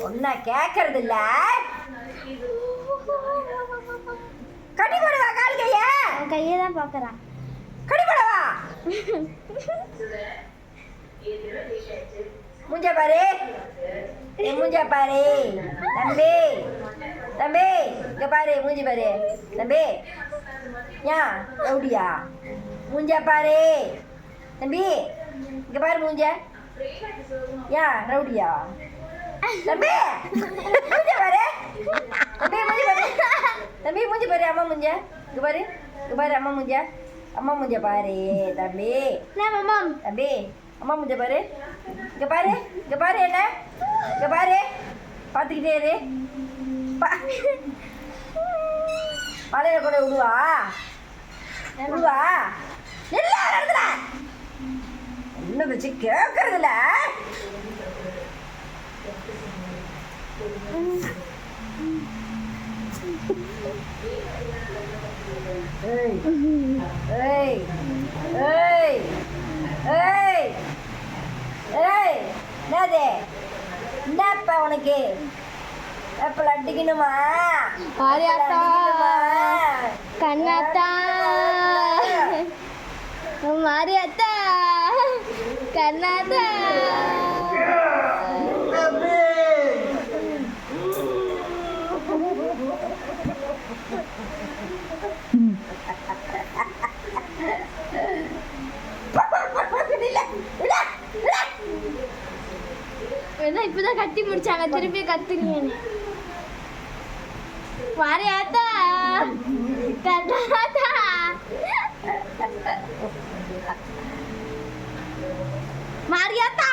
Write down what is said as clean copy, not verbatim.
ஒன்னா கேட்கறது இல்ல. கட்டி போடுவா கால் கைய. கையை தான் பார்க்குறான். கட்டி போடுவா. மூஞ்ச பாரு, மூஞ்ச பாரு தம்பி. தம்பி இங்க பாரு, மூஞ்சி பாரு தம்பி. ஏன் ரவுடியா? மூஞ்ச பாரு தம்பி, இங்க பாரு மூஞ்ச. ஏன் ரவுடியா தம்பி? மூஞ்ச பாரு தம்பி, மூஞ்சி பாரு தம்பி, மூஞ்சி பாரு. அம்மா மூஞ்ச இங்க பாரு, இங்க பாரு அம்மா மூஞ்ச. அம்மா மூஞ்ச பாரு தம்பி. தம்பி அம்மா மூஞ்ச பாரு. இங்க பாரு, இங்க பாரு, என்ன இங்க பாரு, பார்த்துக்கிட்டே இரு. மலையில கூட விடுவா விடுவா. எல்லா இடத்துல என்ன வச்சு கேட்கறதுல. ஏய் ஏய் ஏய் ஏய் ஏய், என்னது? என்னப்பா உனக்கு? எப்பல அடிக்கணுமா? ஆரியாத்தா, கண்ணாத்தா, மாரியாத்தா, கண்ணாத்தா. என்ன இப்பதான் கட்டி முடிச்சாங்க, திருப்பி கத்துறீங்க. மாரியாத்தா, கண்ணாத்தா, மாரியாத்தா.